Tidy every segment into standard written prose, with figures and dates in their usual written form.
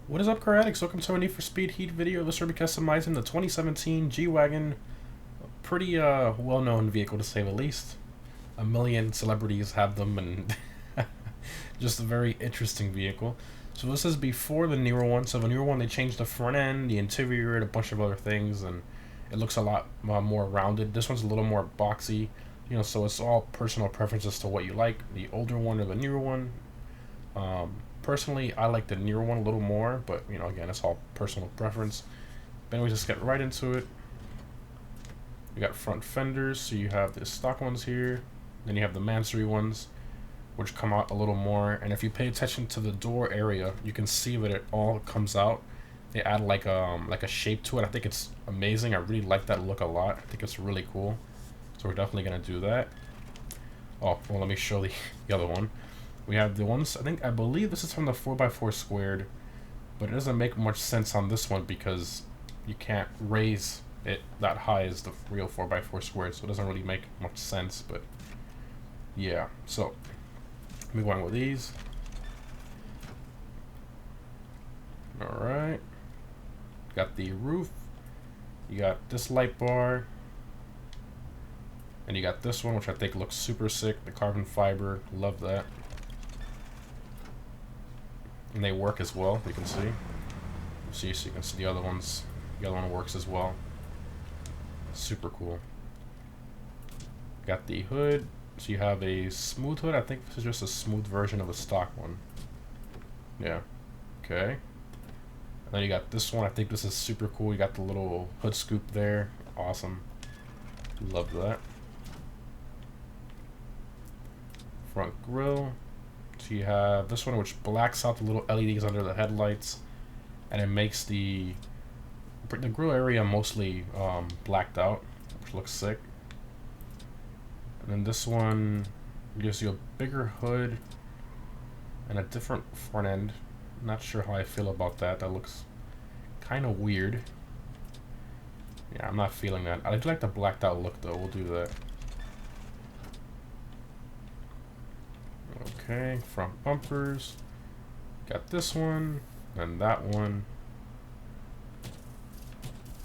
What is up, Karatics? Welcome to a Need for Speed Heat video. This will be customizing the 2017 G-Wagon. Pretty well-known vehicle to say the least. A million celebrities have them, and just a very interesting vehicle. So this is before the newer one. So the newer one, they changed the front end, the interior, and a bunch of other things, and it looks a lot more rounded. This one's a little more boxy, so it's all personal preference as to what you like, the older one or the newer one. Personally, I like the newer one a little more, but again, it's all personal preference. But anyways, let's get right into it. You got front fenders, so you have the stock ones here, then you have the Mansory ones, which come out a little more. And if you pay attention to the door area, you can see that it all comes out. They add like a shape to it. I think it's amazing. I really like that look a lot. I think it's really cool. So we're definitely gonna do that. Oh, well, let me show the other one. We have the ones, I believe this is from the 4x4 squared, but it doesn't make much sense on this one because you can't raise it that high as the real 4x4 squared, so it doesn't really make much sense, but yeah. So, move on with these. Alright. Got the roof, you got this light bar, and you got this one, which I think looks super sick, the carbon fiber, love that. And they work as well, you can see. So you can see the other ones. The other one works as well. Super cool. Got the hood. So you have a smooth hood. I think this is just a smooth version of a stock one. Yeah. Okay. And then you got this one. I think this is super cool. You got the little hood scoop there. Awesome. Love that. Front grille. So you have this one, which blacks out the little LEDs under the headlights, and it makes the grille area mostly blacked out, which looks sick. And then this one gives you a bigger hood and a different front end. Not sure how I feel about that. That looks kind of weird. Yeah, I'm not feeling that. I do like the blacked out look though. We'll do that. Okay, front bumpers. Got this one and that one.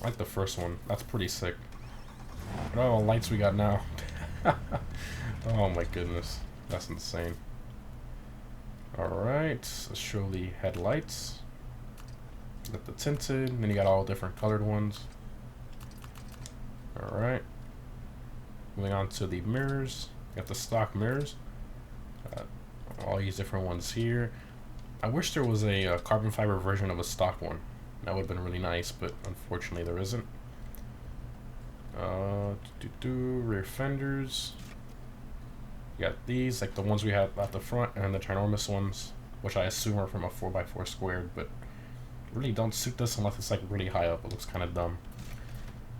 I like the first one. That's pretty sick. Look at all the lights we got now. Oh my goodness. That's insane. Alright, let's show the headlights. Got the tinted, and then you got all different colored ones. Alright. Moving on to the mirrors. Got the stock mirrors. All these different ones here. I wish there was a carbon fiber version of a stock one. That would have been really nice, but unfortunately there isn't. Rear fenders. You got these, like the ones we have at the front, and the ginormous ones, which I assume are from a 4x4 squared, but really don't suit this unless it's like really high up. It looks kind of dumb.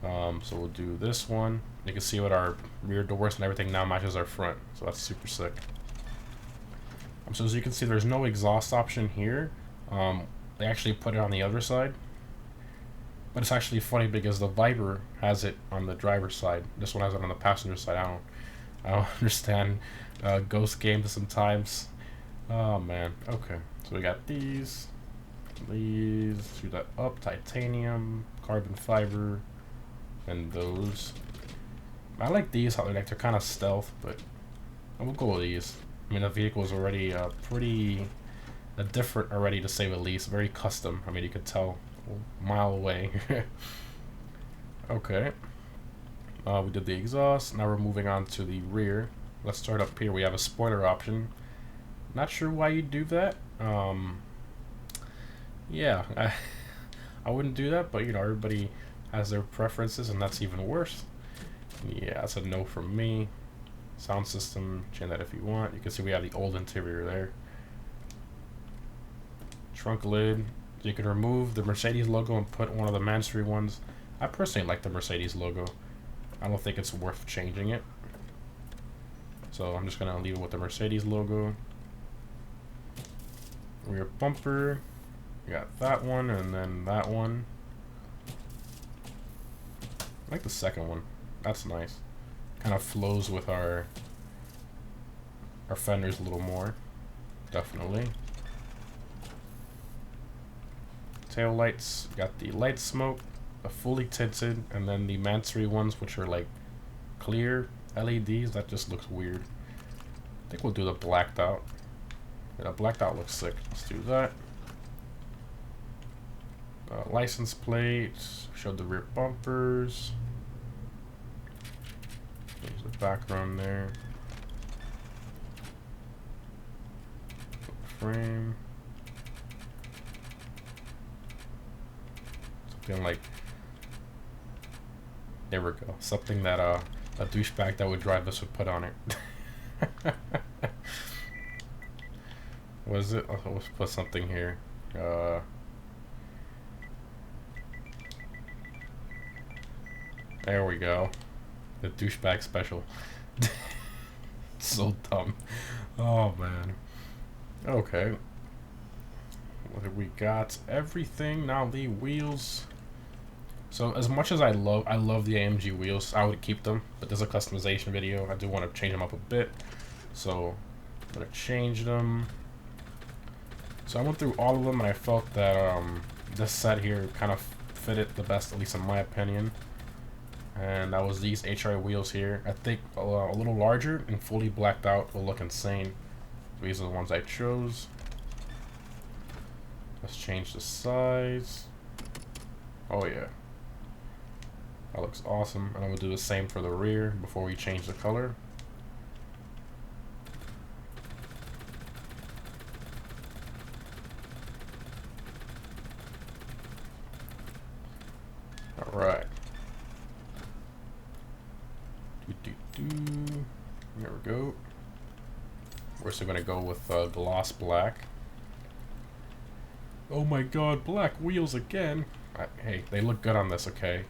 So we'll do this one. You can see what our rear doors and everything now matches our front, so that's super sick. So as you can see, there's no exhaust option here. They actually put it on the other side. But it's actually funny because the Viper has it on the driver's side. This one has it on the passenger side. I don't understand ghost games sometimes. Oh man. Okay. So we got these. We got up titanium, carbon fiber, and those. I like these, how they're kind of stealth, but we'll go with these. I mean, the vehicle is already pretty different already, to say the least. Very custom. I mean, you could tell a mile away. Okay. We did the exhaust. Now we're moving on to the rear. Let's start up here. We have a spoiler option. Not sure why you do that. Yeah, I wouldn't do that, but everybody has their preferences, and that's even worse. Yeah, that's a no from me. Sound system, change that if you want. You can see we have the old interior there. Trunk lid. You can remove the Mercedes logo and put one of the Mansory ones. I personally like the Mercedes logo. I don't think it's worth changing it. So I'm just going to leave it with the Mercedes logo. Rear bumper. You got that one and then that one. I like the second one. That's nice. Kind of flows with our fenders a little more. Definitely. Tail lights, got the light smoke, the fully tinted, and then the Mansory ones, which are like clear LEDs. That just looks weird. I think we'll do the blacked out. Yeah, blacked out looks sick. Let's do that. License plate, showed the rear bumpers. There's the background there. Frame. Something like, there we go. Something that a douchebag that would drive this would put on it. What is it? Oh, let's put something here. There we go. The douchebag special. So dumb. Oh man. Okay. What have we got? Everything. Now the wheels. So as much as I love the AMG wheels, I would keep them, but there's a customization video. I do want to change them up a bit. So I'm gonna change them. So I went through all of them and I felt that this set here kind of fitted the best, at least in my opinion. And that was these HRA wheels here. I think a little larger and fully blacked out will look insane. These are the ones I chose. Let's change the size. Oh yeah. That looks awesome. And I will do the same for the rear before we change the color. Alright. There we go. We're still gonna go with gloss black. Oh my god, black wheels again. Hey, they look good on this, okay?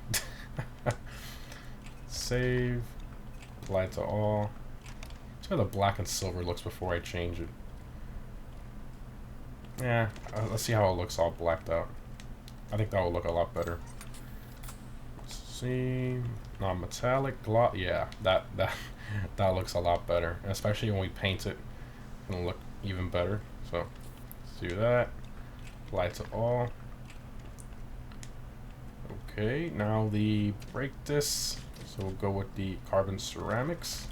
Save. Apply to all. See how the black and silver looks before I change it. Yeah, let's see how it looks all blacked out. I think that will look a lot better. Let's see. Non-metallic gloss. Yeah, that looks a lot better. And especially when we paint it, it'll look even better. So let's do that. Apply to all. Okay, now the brake disc. So we'll go with the carbon ceramics.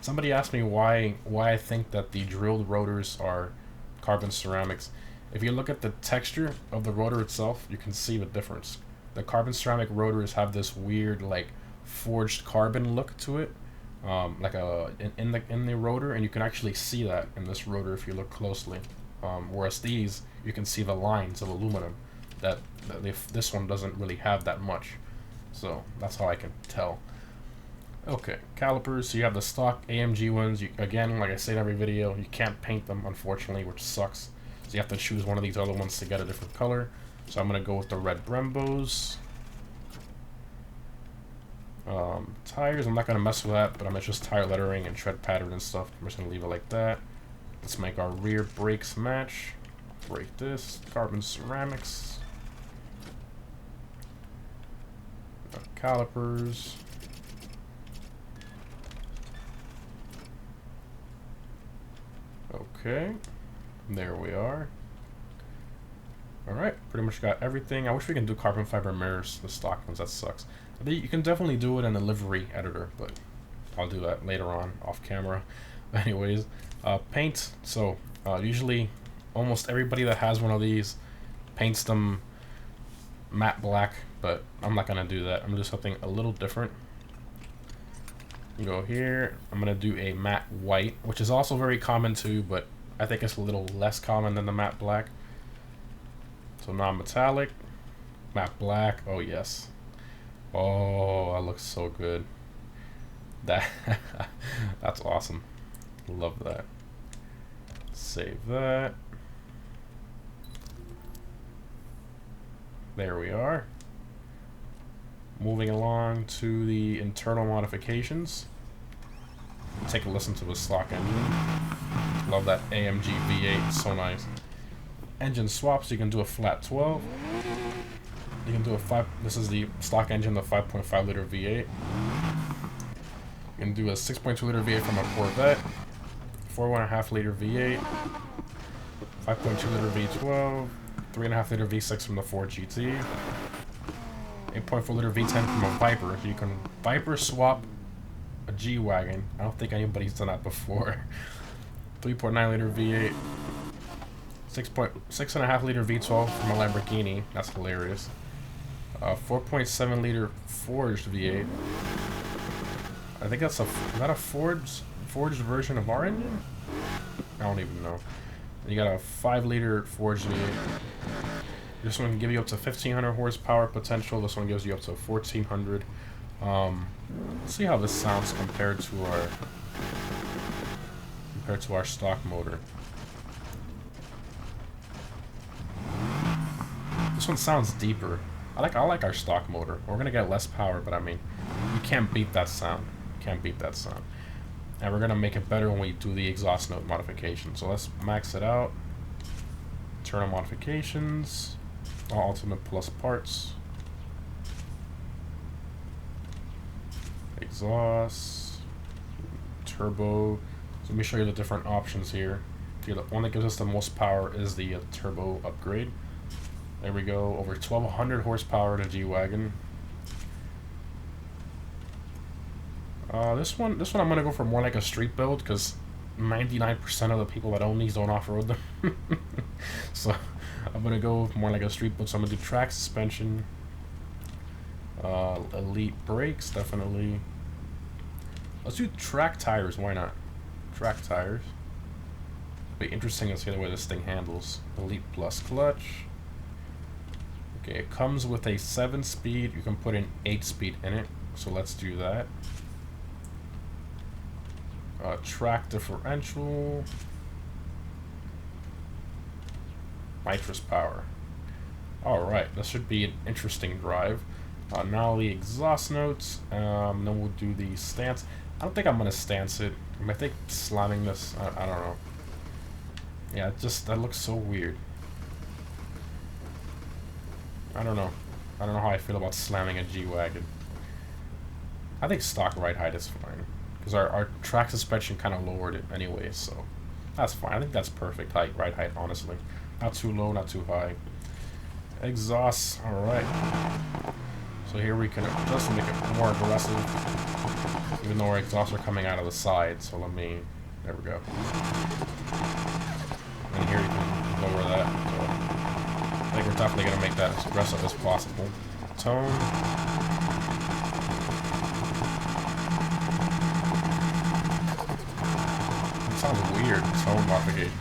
Somebody asked me why I think that the drilled rotors are carbon ceramics. If you look at the texture of the rotor itself, you can see the difference. The carbon ceramic rotors have this weird like forged carbon look to it, like in the rotor, and you can actually see that in this rotor if you look closely. Whereas these, you can see the lines of aluminum. This one doesn't really have that much, so that's how I can tell. Okay, calipers. So you have the stock AMG ones. Again, like I say in every video, you can't paint them, unfortunately, which sucks. So you have to choose one of these other ones to get a different color. So I'm gonna go with the red Brembos. Tires, I'm not gonna mess with that, but I'm gonna just tire lettering and tread pattern and stuff. I'm just gonna leave it like that. Let's make our rear brakes match. Brake disc, carbon ceramics. Calipers. Okay, there we are. Alright, pretty much got everything. I wish we can do carbon fiber mirrors, the stock ones, that sucks. You can definitely do it in the livery editor, but I'll do that later on, off camera. Anyways, paint. So, usually, almost everybody that has one of these paints them matte black, but I'm not gonna do that. I'm gonna do something a little different. You go here, I'm gonna do a matte white, which is also very common too, but I think it's a little less common than the matte black. So non-metallic, matte black, oh yes. Oh, that looks so good. That's awesome. Love that. Save that. There we are. Moving along to the internal modifications. Take a listen to the stock engine. Love that AMG V8, so nice. Engine swaps, you can do a flat 12. You can do a 5, this is the stock engine, the 5.5 liter V8. You can do a 6.2 liter V8 from a Corvette, 4.5 liter V8, 5.2 liter V12, 3.5 liter V6 from the Ford GT. 8.4 liter V10 from a Viper. So you can Viper swap a G-Wagon. I don't think anybody's done that before. 3.9 liter V8. 6.5 liter V12 from a Lamborghini. That's hilarious. 4.7 liter forged V8. I think that's is that a forged version of our engine? I don't even know. And you got a 5 liter forged V8. This one can give you up to 1,500 horsepower potential. This one gives you up to 1,400. Let's see how this sounds compared to our stock motor. This one sounds deeper. I like our stock motor. We're gonna get less power, but I mean, you can't beat that sound. You can't beat that sound. And we're gonna make it better when we do the exhaust note modification. So let's max it out. Turn on modifications. All Ultimate Plus parts. Exhaust. Turbo. So let me show you the different options here. The one that gives us the most power is the turbo upgrade. There we go, over 1,200 horsepower to G-Wagon. This one I'm gonna go for more like a street build because 99% of the people that own these don't off-road them. So I'm gonna go more like a street build. So I'm gonna do track suspension, elite brakes, definitely. Let's do track tires. Why not? Track tires. Be interesting to see the way this thing handles. Elite plus clutch. Okay, it comes with a 7-speed. You can put an 8-speed in it. So let's do that. Track differential. Nitrous power. Alright, this should be an interesting drive. Now the exhaust notes. Then we'll do the stance. I don't think I'm going to stance it. I think slamming this, I don't know. Yeah, that looks so weird. I don't know how I feel about slamming a G-Wagon. I think stock ride height is fine. Because our track suspension kind of lowered it anyway, so that's fine. I think that's perfect ride height, honestly. Not too low, not too high. Exhaust, alright. So here we can just make it more aggressive. Even though our exhausts are coming out of the side, so there we go. And here you can lower that. So I think we're definitely going to make that as aggressive as possible. Tone. It sounds weird, tone modification.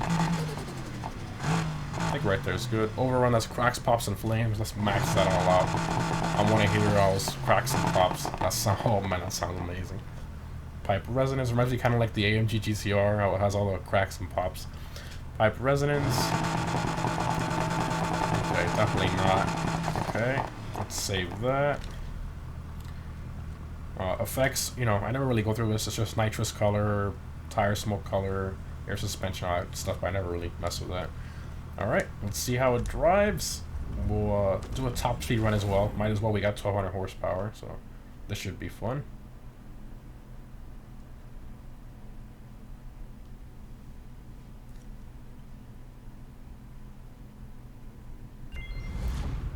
I think right there is good. Overrun, that's cracks, pops, and flames. Let's max that all out. I want to hear all those cracks and pops. Oh man, that sounds amazing. Pipe resonance reminds me kind of like the AMG GCR, how it has all the cracks and pops. Pipe resonance. Okay, definitely not. Okay, let's save that. Effects, I never really go through this. It's just nitrous color, tire smoke color, air suspension, all that stuff, but I never really mess with that. Alright, let's see how it drives. We'll do a top speed run as well. Might as well, we got 1,200 horsepower, so this should be fun.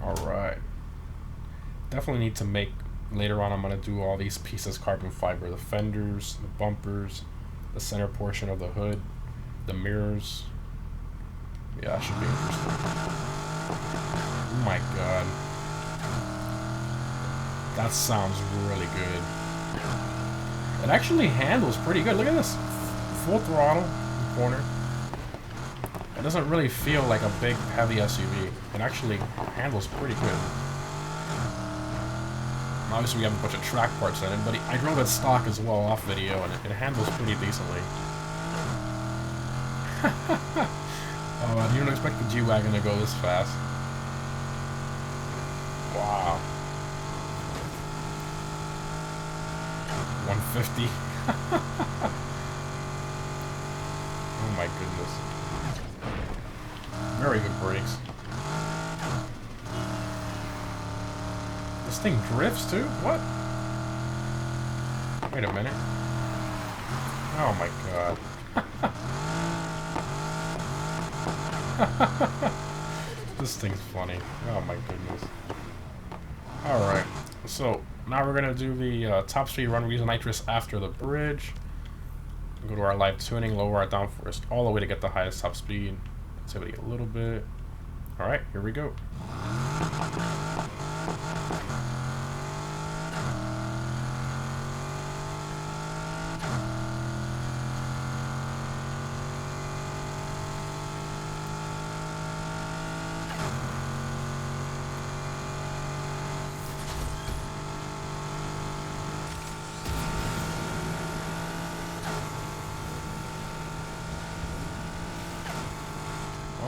Alright. Definitely need to make, later on I'm going to do all these pieces carbon fiber. The fenders, the bumpers, the center portion of the hood, the mirrors. Yeah, that should be interesting. Oh my god. That sounds really good. It actually handles pretty good. Look at this. Full throttle in the corner. It doesn't really feel like a big, heavy SUV. It actually handles pretty good. Obviously, we have a bunch of track parts in it, but I drove it stock as well off video, and it handles pretty decently. Oh, man, you don't expect the G-Wagon to go this fast. Wow. 150. Oh my goodness. Very good brakes. This thing drifts too? What? Wait a minute. Oh my god. This thing's funny. Oh my goodness. Alright, so now we're gonna do the top speed run. We're using nitrous after the bridge. Go to our live tuning, lower our downforce all the way to get the highest top speed. Activity a little bit. Alright, here we go.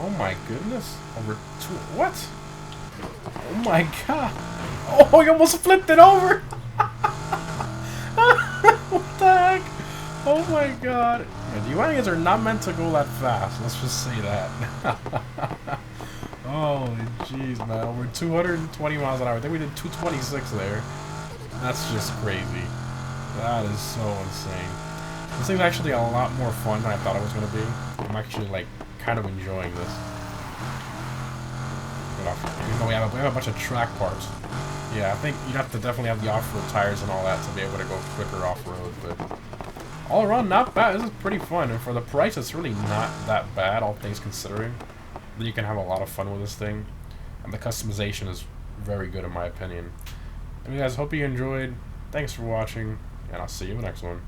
Oh my goodness. Over two. What? Oh my god. Oh, you almost flipped it over. What the heck? Oh my god. Yeah, the wagons are not meant to go that fast. Let's just say that. Holy jeez, man. Over 220 miles an hour. I think we did 226 there. That's just crazy. That is so insane. This thing's actually a lot more fun than I thought it was going to be. I'm actually, like, kind of enjoying this. Even though we have a bunch of track parts. Yeah, I think you'd have to definitely have the off-road tires and all that to be able to go quicker off-road, but all around, not bad. This is pretty fun, and for the price, it's really not that bad, all things considering. Then you can have a lot of fun with this thing, and the customization is very good in my opinion. Anyway, guys, hope you enjoyed. Thanks for watching, and I'll see you in the next one.